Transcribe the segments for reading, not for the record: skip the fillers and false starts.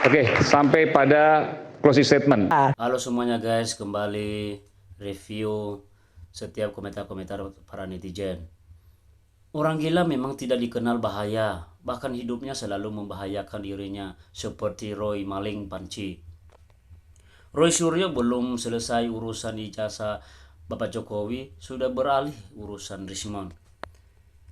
Oke, sampai pada closing statement. Halo semuanya guys, kembali review setiap komentar-komentar para netizen. Orang gila memang tidak dikenal bahaya, bahkan hidupnya selalu membahayakan dirinya seperti Roy Maling Panci. Roy Suryo belum selesai urusan ijazah Bapak Jokowi, sudah beralih urusan Rismon.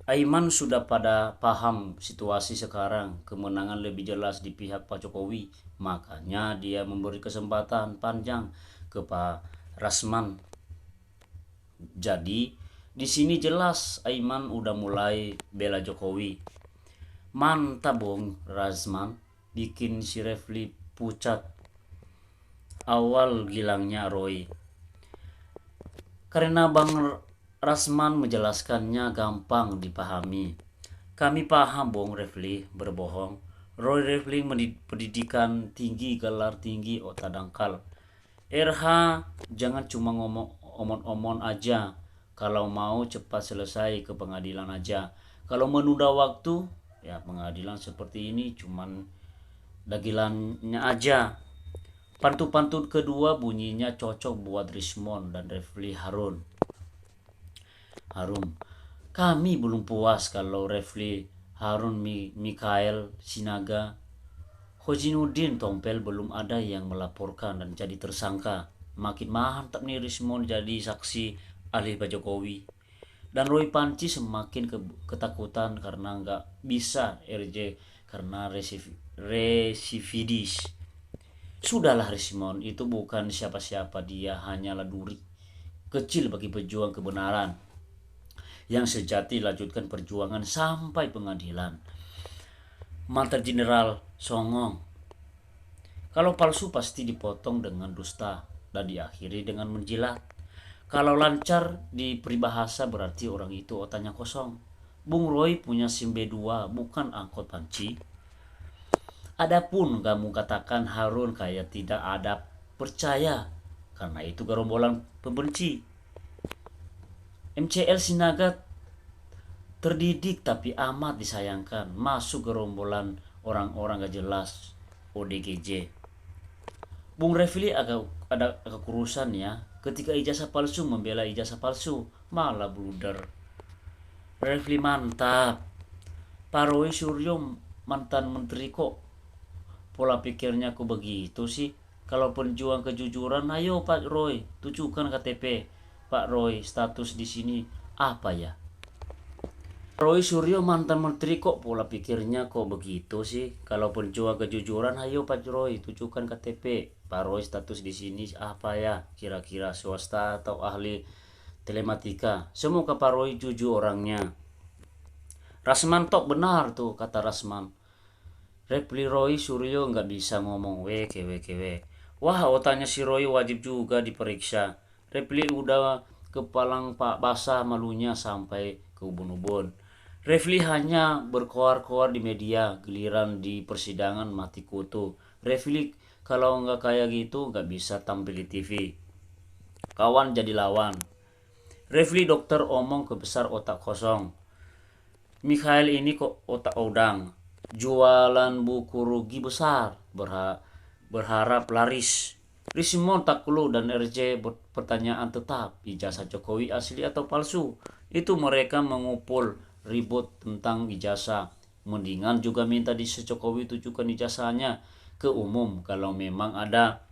Aiman sudah pada paham situasi sekarang, kemenangan lebih jelas di pihak Pak Jokowi. Makanya dia memberi kesempatan panjang ke Pak Rasman. Jadi di sini jelas Aiman udah mulai bela Jokowi. Mantap Bung Rasman, bikin si Refli pucat. Awal gilangnya Roy. Karena Bang Rasman menjelaskannya gampang dipahami. Kami paham Bung Refli berbohong. Roy Refli pendidikan tinggi, gelar tinggi, otak dangkal. RH jangan cuma ngomong omon-omon aja. Kalau mau cepat selesai ke pengadilan aja. Kalau menunda waktu, ya pengadilan seperti ini cuman dagilannya aja. Pantun-pantun kedua bunyinya cocok buat Rismon dan Refli Harum. Kami belum puas kalau Refli Harun Mikael Sinaga Hojinuddin Tompel belum ada yang melaporkan dan jadi tersangka. Makin mantap nih Rismon jadi saksi ahli Pak Jokowi. Dan Roy Panci semakin ketakutan karena nggak bisa RJ karena resividis. Sudahlah Rismon, itu bukan siapa-siapa, dia hanyalah duri kecil bagi pejuang kebenaran yang sejati lanjutkan perjuangan sampai pengadilan. Mantan Jenderal songong. Kalau palsu pasti dipotong dengan dusta dan diakhiri dengan menjilat. Kalau lancar di peribahasa berarti orang itu otaknya kosong. Bung Roy punya SIM B2 bukan angkot panci. Adapun kamu katakan Harun kayak tidak ada percaya karena itu gerombolan pembenci. MCL Sinaga terdidik tapi amat disayangkan, masuk gerombolan orang-orang gak jelas ODGJ. Bung Refli agak kurusan ya, ketika ijazah palsu membela ijazah palsu, malah blunder. Refli mantap. Pak Roy Suryo mantan menteri kok pola pikirnya kok begitu sih? Kalau penjuang kejujuran, ayo Pak Roy, tunjukkan KTP. Pak Roy, status di sini apa ya? Roy Suryo mantan menteri kok pola pikirnya kok begitu sih? Kalau penjuang kejujuran, ayo Pak Roy, tunjukkan KTP. Pak Roy status di sini apa ya? Kira-kira swasta atau ahli telematika? Semoga Pak Roy jujur orangnya. Rasman tok benar tuh kata Rasman. Repli Roy Suryo nggak bisa ngomong weke. Wah otaknya si Roy wajib juga diperiksa. Repli udah kepalang Pak basah malunya sampai ke ubun-ubun. Refli hanya berkoar-koar di media, giliran di persidangan mati kutu. Refli kalau nggak kayak gitu nggak bisa tampil di TV. Kawan jadi lawan. Refli dokter omong kebesar otak kosong. Mikhail ini kok otak odang. Jualan buku rugi besar. Berharap laris. Rismon Taklu dan RJ pertanyaan tetap. Ijazah Jokowi asli atau palsu? Itu mereka mengupul ribut tentang ijazah. Mendingan juga minta di Jokowi tunjukkan ijazahnya ke umum kalau memang ada.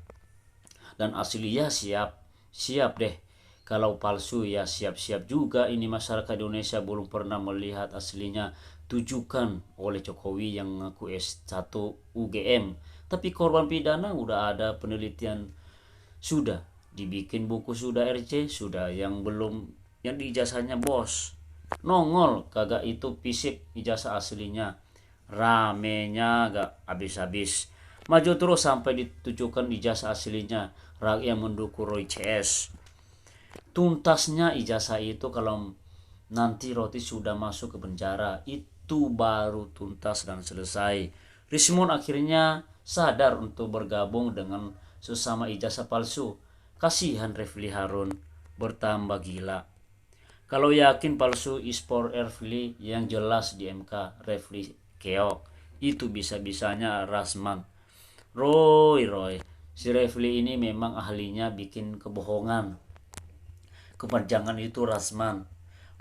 Dan asli ya siap deh. Kalau palsu ya siap-siap juga. Ini masyarakat Indonesia belum pernah melihat aslinya. Tujukan oleh Jokowi yang mengaku S1 UGM. Tapi korban pidana udah ada penelitian, sudah dibikin buku, sudah RC, sudah yang belum yang di ijazahnya bos. Nongol kagak itu fisik ijazah aslinya. Ramenya gak habis-habis. Maju terus sampai ditujukan ijazah aslinya. Rakyat mendukung Roy CS. Tuntasnya ijazah itu kalau nanti Roti sudah masuk ke penjara, itu baru tuntas dan selesai. Rismon akhirnya sadar untuk bergabung dengan sesama ijazah palsu. Kasihan Refli Harun bertambah gila. Kalau yakin palsu ispor Refli yang jelas di MK Refli keok. Itu bisa-bisanya Rasman Roy. Si Refli ini memang ahlinya bikin kebohongan. Kepanjangan itu Rasman.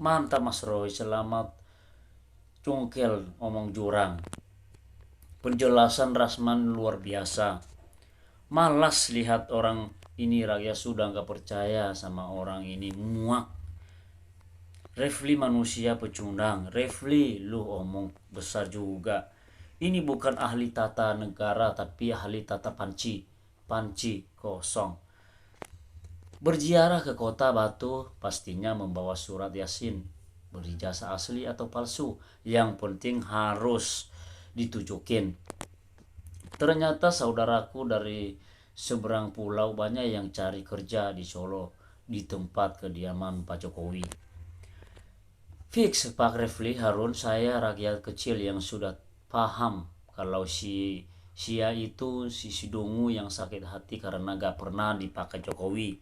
Mantap Mas Roy, selamat cungkel omong jurang. Penjelasan Rasman luar biasa. Malas lihat orang ini, rakyat sudah nggak percaya sama orang ini, muak. Refli manusia pecundang. Refli, lu omong besar juga. Ini bukan ahli tata negara tapi ahli tata panci. Panci kosong. Berziarah ke kota Batu pastinya membawa surat Yasin. Berijazah asli atau palsu. Yang penting harus ditujukin. Ternyata saudaraku dari seberang pulau banyak yang cari kerja di Solo, di tempat kediaman Pak Jokowi. Fix Pak Refli Harun, saya rakyat kecil yang sudah paham kalau si Sia itu si Sidongu yang sakit hati karena gak pernah dipakai Jokowi.